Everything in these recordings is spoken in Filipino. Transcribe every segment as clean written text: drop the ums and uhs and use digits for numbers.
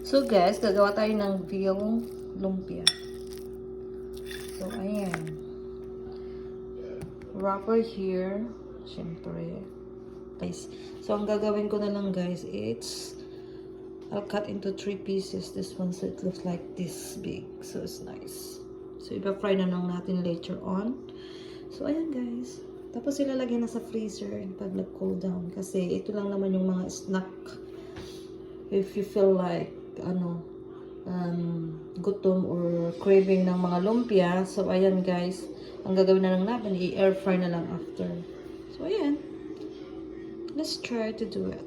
So guys, gagawa tayo ng veal lumpia. So ayan. Wrapper here. Siyempre. Guys. So ang gagawin ko na lang guys, I'll cut into 3 pieces. This one so it looks like this big. So it's nice. So ipa-fry na lang natin later on. So ayan guys. Tapos ilalagay na sa freezer pag nag-cool down. Kasi ito lang naman yung mga snack. If you feel like gutom or craving ng mga lumpia. So, ayan guys. Ang gagawin na lang natin, i-air fry na lang after. So, ayan. Let's try to do it.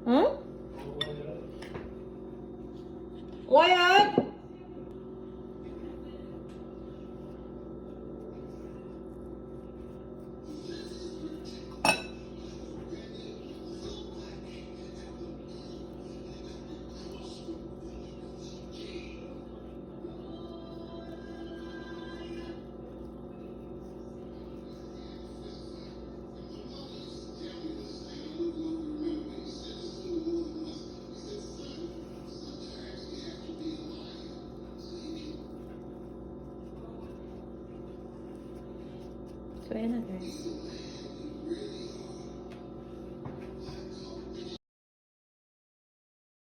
Hmm? Wyatt? So, ayan na guys.